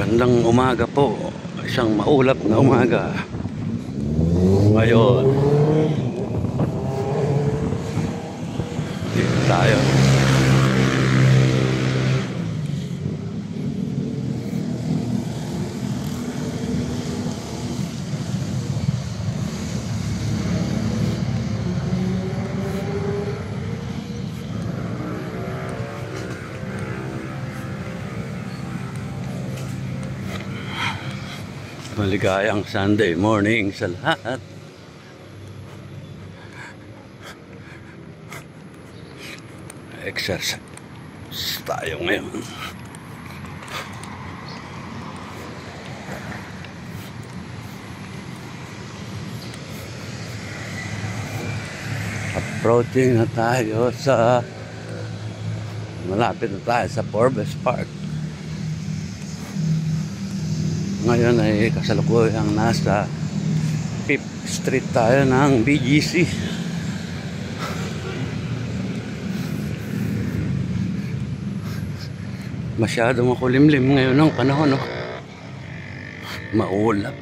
Magandang umaga po. Isang maulap na umaga. Ngayon, dito tayo. Maligayang Sunday morning sa lahat. Exercise tayo ngayon. Approaching na tayo sa malapit na tayo sa Forbes Park. Ngayon ay kasalukuyang nasa 5th Street tayo ng BGC. Masyadong makulimlim ngayon ang panahon, no? Maulap.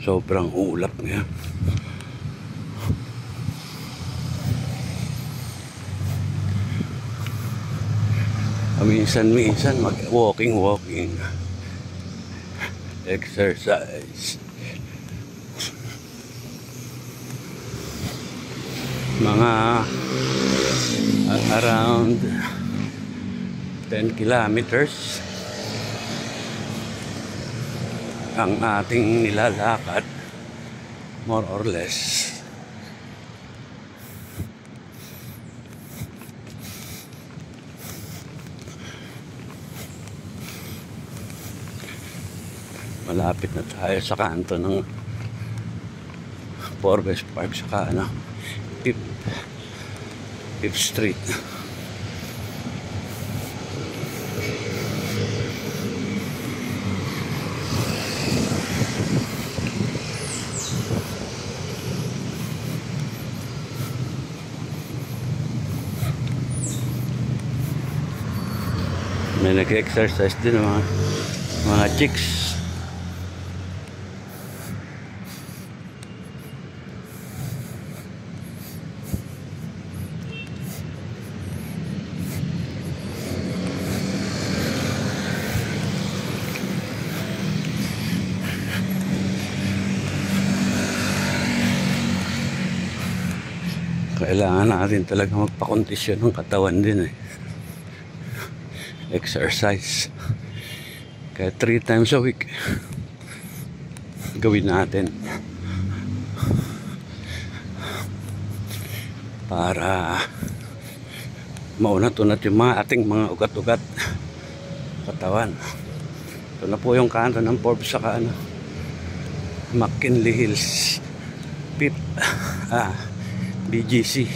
Sobrang ulap ngayon. Minsan mag-walking exercise. Mga around 10 kilometers ang ating nilalakad, more or less. Malapit na tayo sa kanto ng Forbes Park, saka 5th Street. May nag-exercise din mga chicks. Kailangan natin talaga magpakondisyon ng katawan din eh. Exercise. Kaya 3 times a week gawin natin para maunat-unat yung ating mga ugat-ugat katawan. Ito na po yung kanto ng Forbes saka McKinley Hills, BGC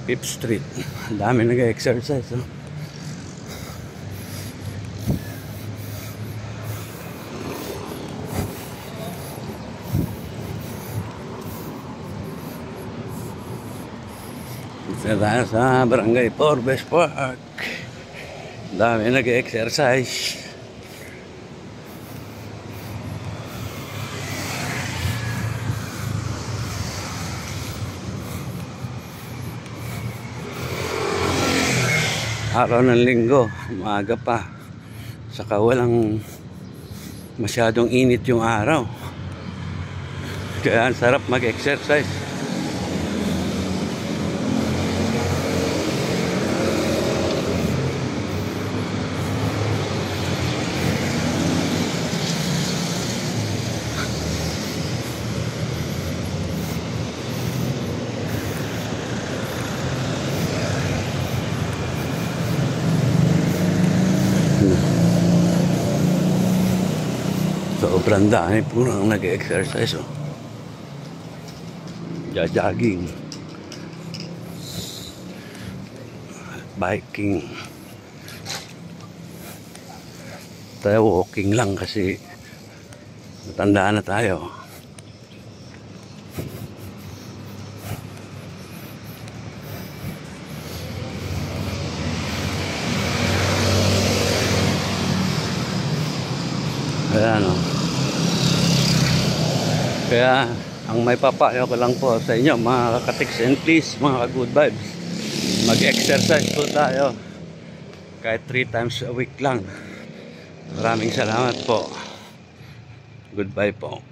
5th Street. Ang dami nag-exercise, no? Isa tayo sa Barangay Forbes Park. Ang dami nag-exercise. Araw ng linggo, umaga pa, saka walang masyadong init yung araw, kaya ang sarap mag-exercise. Sobrang dami po nang nag-exercise, oh. Jogging, biking. Tayo walking lang kasi matanda na tayo. Ayan o. Kaya ang may papayo ko lang po sa inyo mga kakatiks and please, mga ka-good vibes, mag-exercise po tayo kahit 3 times a week lang. Maraming salamat po. Goodbye po.